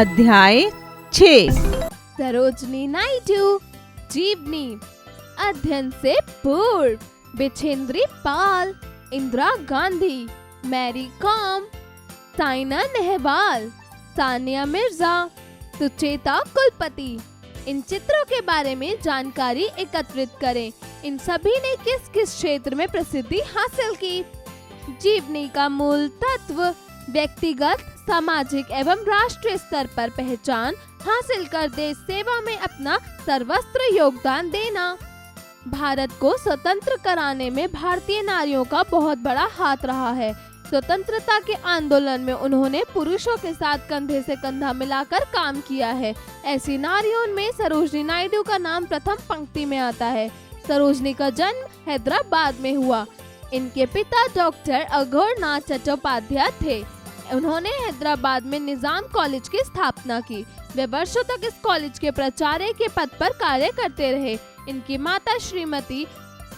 अध्याय 6 सरोजनी नायडू जीवनी। अध्ययन से पूर्व बिछेंद्री पाल, इंदिरा गांधी, मैरी कॉम, साइना नेहवाल, सानिया मिर्जा, सुचेता कुलपति। इन चित्रों के बारे में जानकारी एकत्रित करें। इन सभी ने किस किस क्षेत्र में प्रसिद्धि हासिल की? जीवनी का मूल तत्व व्यक्तिगत, सामाजिक एवं राष्ट्रीय स्तर पर पहचान हासिल कर देश सेवा में अपना सर्वस्व योगदान देना। भारत को स्वतंत्र कराने में भारतीय नारियों का बहुत बड़ा हाथ रहा है। स्वतंत्रता के आंदोलन में उन्होंने पुरुषों के साथ कंधे से कंधा मिलाकर काम किया है। ऐसी नारियों में सरोजनी नायडू का नाम प्रथम पंक्ति में आता है। सरोजनी का जन्म हैदराबाद में हुआ। इनके पिता डॉक्टर अघोरनाथ चट्टोपाध्याय थे। उन्होंने हैदराबाद में निजाम कॉलेज की स्थापना की। वे वर्षों तक इस कॉलेज के प्राचार्य के पद पर कार्य करते रहे। इनकी माता श्रीमती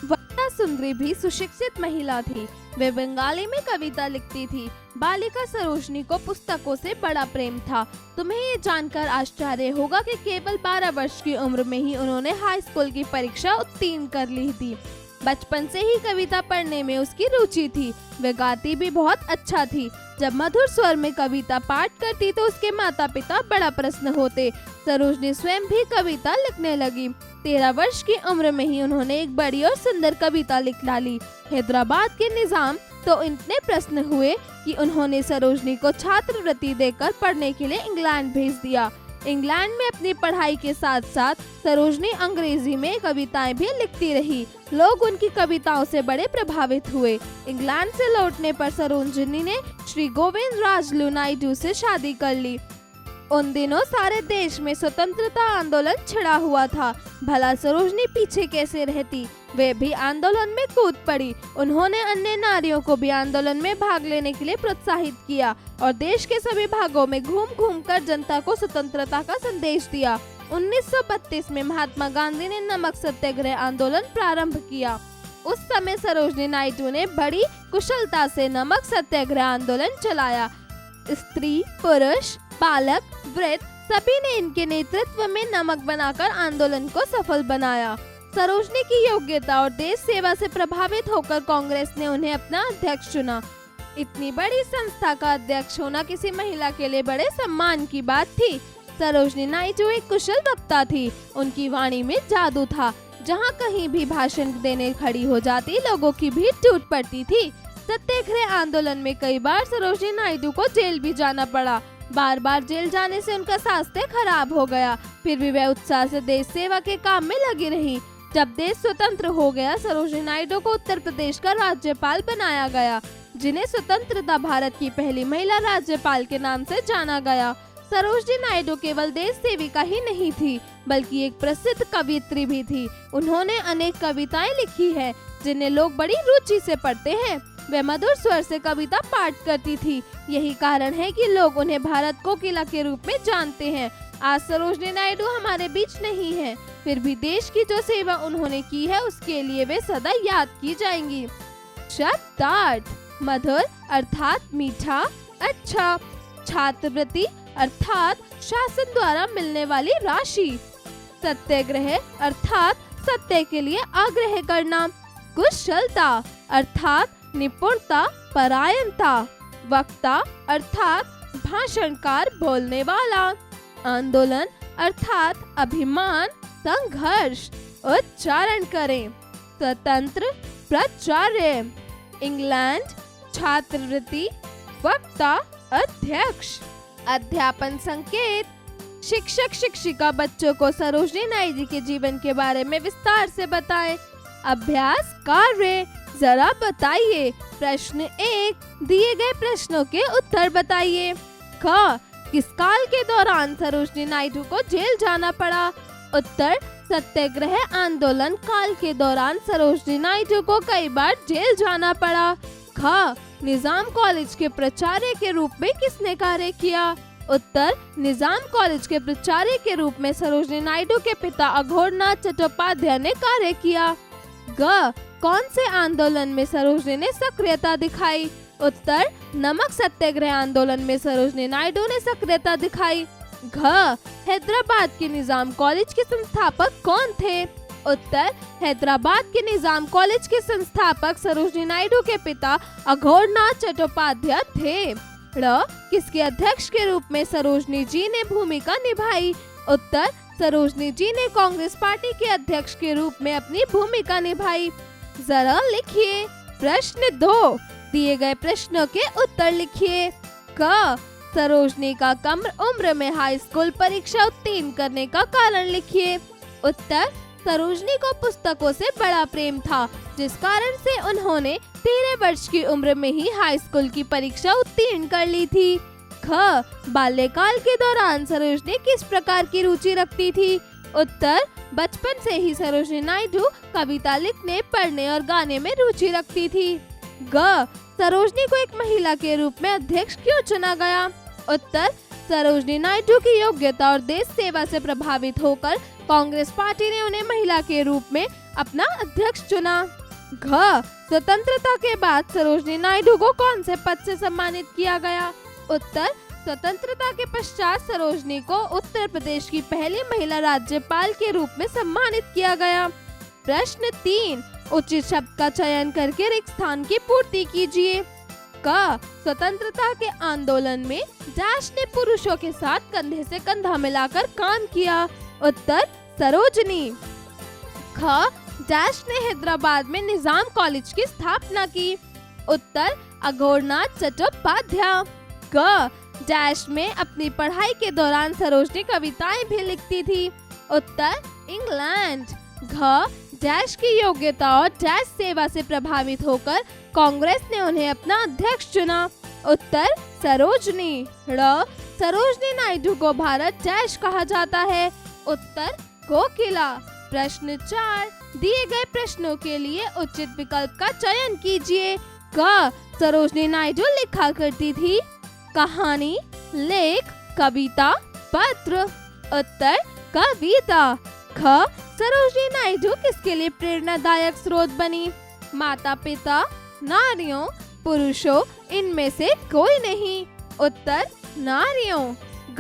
वरदा सुंदरी भी सुशिक्षित महिला थी। वे बंगाली में कविता लिखती थी। बालिका सरोजनी को पुस्तकों से बड़ा प्रेम था। तुम्हें ये जानकर आश्चर्य होगा कि केवल 12 वर्ष की उम्र में ही उन्होंने हाई स्कूल की परीक्षा उत्तीर्ण कर ली थी। बचपन से ही कविता पढ़ने में उसकी रुचि थी। वे गाती भी बहुत अच्छा थी। जब मधुर स्वर में कविता पाठ करती तो उसके माता पिता बड़ा प्रसन्न होते। सरोजनी स्वयं भी कविता लिखने लगी। 13 वर्ष की उम्र में ही उन्होंने एक बड़ी और सुंदर कविता लिख डाली। हैदराबाद के निजाम तो इतने प्रसन्न हुए कि उन्होंने सरोजनी को छात्रवृत्ति देकर पढ़ने के लिए इंग्लैंड भेज दिया। इंग्लैंड में अपनी पढ़ाई के साथ साथ सरोजनी अंग्रेजी में कविताएं भी लिखती रही। लोग उनकी कविताओं से बड़े प्रभावित हुए। इंग्लैंड से लौटने पर सरोजनी ने श्री गोविंद राजलू नायडू से शादी कर ली। उन दिनों सारे देश में स्वतंत्रता आंदोलन छिड़ा हुआ था। भला सरोजनी पीछे कैसे रहती? वे भी आंदोलन में कूद पड़ी। उन्होंने अन्य नारियों को भी आंदोलन में भाग लेने के लिए प्रोत्साहित किया और देश के सभी भागों में घूम घूम कर जनता को स्वतंत्रता का संदेश दिया। 1932 में महात्मा गांधी ने नमक सत्याग्रह आंदोलन प्रारंभ किया। उस समय सरोजनी नायडू ने बड़ी कुशलता से नमक सत्याग्रह आंदोलन चलाया। स्त्री, पुरुष, बालक, वृद्ध सभी ने इनके नेतृत्व में नमक बनाकर आंदोलन को सफल बनाया। सरोजनी की योग्यता और देश सेवा से प्रभावित होकर कांग्रेस ने उन्हें अपना अध्यक्ष चुना। इतनी बड़ी संस्था का अध्यक्ष होना किसी महिला के लिए बड़े सम्मान की बात थी। सरोजनी नायडू एक कुशल वक्ता थी। उनकी वाणी में जादू था। जहां कहीं भी भाषण देने खड़ी हो जाती, लोगों की भीड़ टूट पड़ती थी। सत्याग्रह आंदोलन में कई बार सरोजनी नायडू को जेल भी जाना पड़ा। बार बार जेल जाने से उनका स्वास्थ्य खराब हो गया। फिर भी वह उत्साह से देश सेवा के काम में लगी रही। जब देश स्वतंत्र हो गया, सरोजनी नायडू को उत्तर प्रदेश का राज्यपाल बनाया गया, जिन्हें स्वतंत्रता भारत की पहली महिला राज्यपाल के नाम से जाना गया। सरोजनी नायडू केवल देश सेविका ही नहीं थी, बल्कि एक प्रसिद्ध कवियत्री भी थी। उन्होंने अनेक कविताएं लिखी है, जिन्हें लोग बड़ी रुचि से पढ़ते हैं। वे मधुर स्वर से कविता पाठ करती थी। यही कारण है कि लोग उन्हें भारत कोकिला के रूप में जानते हैं। आज सरोजनी नायडू हमारे बीच नहीं है, फिर भी देश की जो सेवा उन्होंने की है उसके लिए वे सदा याद की जाएंगी। शब्दार्थ: मधुर अर्थात मीठा, अच्छा। छात्रवृत्ति अर्थात शासन द्वारा मिलने वाली राशि। सत्याग्रह अर्थात सत्य के लिए आग्रह करना। कुशलता अर्थात निपुणता, परायणता। वक्ता अर्थात भाषणकार, बोलने वाला। आंदोलन अर्थात अभिमान, संघर्ष। उच्चारण करें: स्वतंत्र, प्राचार्य। इंग्लैंड, छात्रवृत्ति, वक्ता, अध्यक्ष। अध्यापन संकेत: शिक्षक शिक्षिका बच्चों को सरोजनी नायडू के जीवन के बारे में विस्तार से बताएं। अभ्यास कार्य: जरा बताइए। प्रश्न 1, दिए गए प्रश्नों के उत्तर बताइए। क, किस काल के दौरान सरोजनी नायडू को जेल जाना पड़ा? उत्तर, सत्याग्रह आंदोलन काल के दौरान सरोजनी नायडू को कई बार जेल जाना पड़ा। ख, निजाम कॉलेज के प्राचार्य के रूप में किसने कार्य किया? उत्तर, निजाम कॉलेज के प्राचार्य के रूप में सरोजनी नायडू के पिता अघोरनाथ चट्टोपाध्याय ने कार्य किया। ग, कौन से आंदोलन में सरोजनी ने सक्रियता दिखाई? उत्तर, नमक सत्याग्रह आंदोलन में सरोजनी नायडू ने सक्रियता दिखाई। घ हैदराबाद के निजाम कॉलेज के संस्थापक कौन थे? उत्तर हैदराबाद के निजाम कॉलेज के संस्थापक सरोजिनी नायडू के पिता अघोरनाथ चट्टोपाध्याय थे। ड़ किसके अध्यक्ष के रूप में सरोजिनी जी ने भूमिका निभाई? उत्तर सरोजिनी जी ने कांग्रेस पार्टी के अध्यक्ष के रूप में अपनी भूमिका निभाई। जरा लिखिए। प्रश्न 2, दिए गए प्रश्नों के उत्तर लिखिए। क सरोजिनी का कम उम्र में हाई स्कूल परीक्षा उत्तीर्ण करने का कारण लिखिए। उत्तर सरोजिनी को पुस्तकों से बड़ा प्रेम था, जिस कारण से उन्होंने 13 वर्ष की उम्र में ही हाई स्कूल की परीक्षा उत्तीर्ण कर ली थी। ख बाल्यकाल के दौरान सरोजिनी किस प्रकार की रुचि रखती थी? उत्तर बचपन से ही सरोजिनी नायडू कविता लिखने, पढ़ने और गाने में रुचि रखती थी। ग सरोजिनी को एक महिला के रूप में अध्यक्ष क्यों चुना गया? उत्तर सरोजिनी नायडू की योग्यता और देश सेवा से प्रभावित होकर कांग्रेस पार्टी ने उन्हें महिला के रूप में अपना अध्यक्ष चुना। घ स्वतंत्रता के बाद सरोजिनी नायडू को कौन से पद से सम्मानित किया गया? उत्तर स्वतंत्रता के पश्चात सरोजिनी को उत्तर प्रदेश की पहली महिला राज्यपाल के रूप में सम्मानित किया गया। प्रश्न 3, उचित शब्द का चयन करके रिक्त स्थान की पूर्ति कीजिए। क स्वतंत्रता के आंदोलन में डैश ने पुरुषों के साथ कंधे से कंधा मिलाकर काम किया। उत्तर सरोजिनी। ख डैश ने हैदराबाद में निजाम कॉलेज की स्थापना की। उत्तर अघोरनाथ चट्टोपाध्याय। ग डैश में अपनी पढ़ाई के दौरान सरोजिनी कविताएं भी लिखती थी। उत्तर इंग्लैंड। घ डैश की योग्यता और डैश सेवा से प्रभावित होकर कांग्रेस ने उन्हें अपना अध्यक्ष चुना। उत्तर सरोजिनी। ड़ सरोजिनी नायडू को भारत डैश कहा जाता है। उत्तर कोकिला। प्रश्न 4, दिए गए प्रश्नों के लिए उचित विकल्प का चयन कीजिए। क सरोजिनी नायडू लिखा करती थी। कहानी, लेख, कविता, पत्र। उत्तर कविता। ख सरोजिनी नायडू किसके लिए प्रेरणादायक स्रोत बनी? माता पिता, नारियों, पुरुषों, इनमें से कोई नहीं। उत्तर नारियों।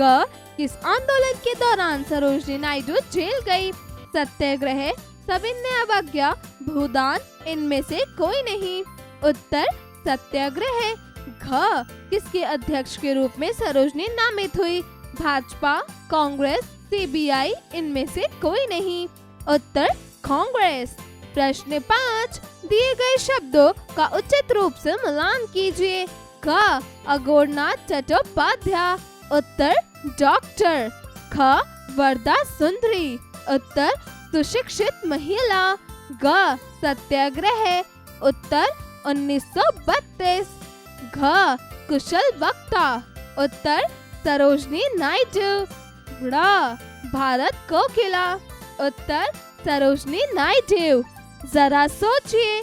ग किस आंदोलन के दौरान सरोजिनी नायडू जेल गई? सत्याग्रह, सविनय अवज्ञा, भूदान, इनमें से कोई नहीं। उत्तर सत्याग्रह। घ किसके अध्यक्ष के रूप में सरोजिनी नामित हुई? भाजपा, कांग्रेस, सीबीआई, इनमें से कोई नहीं। उत्तर कांग्रेस। प्रश्न 5, दिए गए शब्दों का उचित रूप से मिलान कीजिए। क अघोरनाथ चट्टोपाध्याय। उत्तर डॉक्टर। ख वरदा सुंदरी। उत्तर सुशिक्षित महिला। ग सत्याग्रह। उत्तर 1932। घ कुशल वक्ता। उत्तर सरोजिनी नायडू। ड़ भारत कोकिला। उत्तर सरोजिनी नायडू। जरा सोचिए।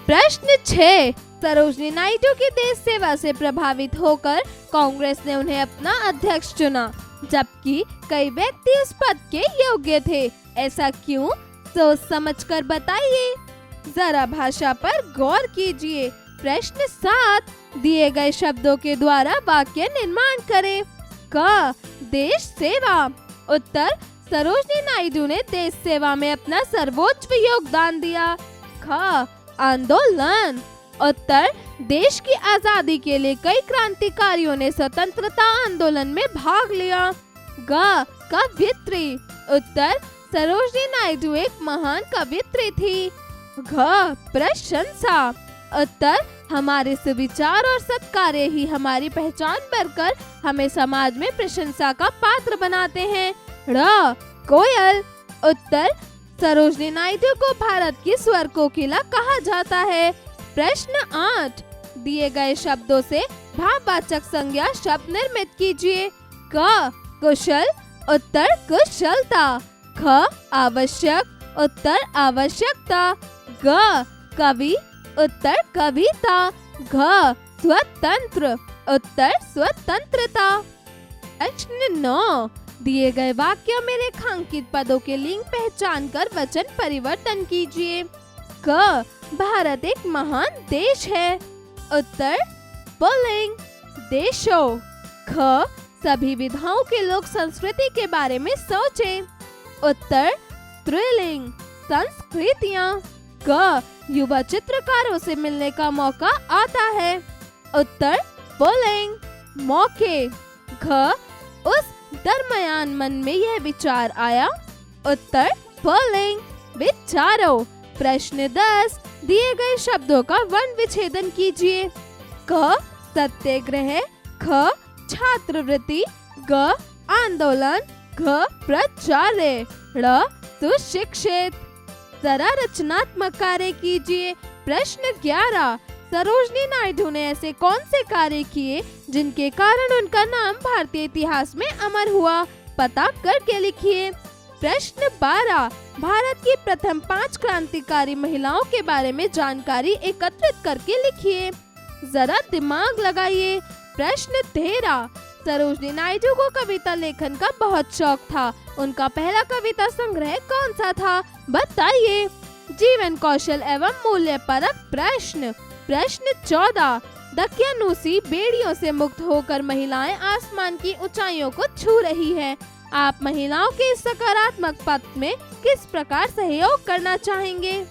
प्रश्न 6, सरोजिनी नायडू की देश सेवा से प्रभावित होकर कांग्रेस ने उन्हें अपना अध्यक्ष चुना, जबकि कई व्यक्ति उस पद के योग्य थे। ऐसा क्यों? सोच समझकर बताइए। जरा भाषा पर गौर कीजिए। प्रश्न 7, दिए गए शब्दों के द्वारा वाक्य निर्माण करें। क देश सेवा। उत्तर सरोजिनी नायडू ने देश सेवा में अपना सर्वोच्च योगदान दिया। ख आंदोलन। उत्तर देश की आजादी के लिए कई क्रांतिकारियों ने स्वतंत्रता आंदोलन में भाग लिया। ग कवियत्री। उत्तर सरोजिनी नायडू एक महान कवियत्री थी। घ प्रशंसा। उत्तर हमारे सुविचार और सत्कार्य ही हमारी पहचान बनकर हमें समाज में प्रशंसा का पात्र बनाते हैं। ड़ कोयल। उत्तर सरोजिनी नायडू को भारत की स्वर कोकिला कहा जाता है। प्रश्न 8, दिए गए शब्दों से भाववाचक संज्ञा शब्द निर्मित कीजिए। क कुशल। उत्तर कुशलता। ख आवश्यक। उत्तर आवश्यकता। ग कवि। उत्तर कविता। घ स्वतंत्र। उत्तर स्वतंत्रता। प्रश्न 9, दिए गए वाक्यों में रेखांकित पदों के लिंग पहचान कर वचन परिवर्तन कीजिए। क भारत एक महान देश है। उत्तर पुल्लिंग देशों। ख सभी विधाओं के लोक संस्कृति के बारे में सोचें। उत्तर स्त्रीलिंग संस्कृतियाँ। क युवा चित्रकारों से मिलने का मौका आता है। उत्तर पुल्लिंग मौके। घ उस दरमियान मन में यह विचार आया। उत्तर पुल्लिंग विचारों। प्रश्न 10 दिए गए शब्दों का वर्ण विच्छेदन कीजिए। क सत्याग्रह, ख छात्रवृत्ति, ग आंदोलन, घ प्राचार्य, ड़ सुशिक्षित। जरा रचनात्मक कार्य कीजिए। प्रश्न 11 सरोजनी नायडू ने ऐसे कौन से कार्य किए जिनके कारण उनका नाम भारतीय इतिहास में अमर हुआ? पता करके लिखिए। प्रश्न 12 भारत की प्रथम 5 क्रांतिकारी महिलाओं के बारे में जानकारी एकत्रित करके लिखिए। जरा दिमाग लगाइए। प्रश्न 13 सरोजनी नायडू को कविता लेखन का बहुत शौक था। उनका पहला कविता संग्रह कौन सा था? बताइए। जीवन कौशल एवं मूल्य परक प्रश्न। प्रश्न 14 दकियानूसी बेड़ियों से मुक्त होकर महिलाएं आसमान की ऊंचाइयों को छू रही हैं। आप महिलाओं के इस सकारात्मक पथ में किस प्रकार सहयोग करना चाहेंगे?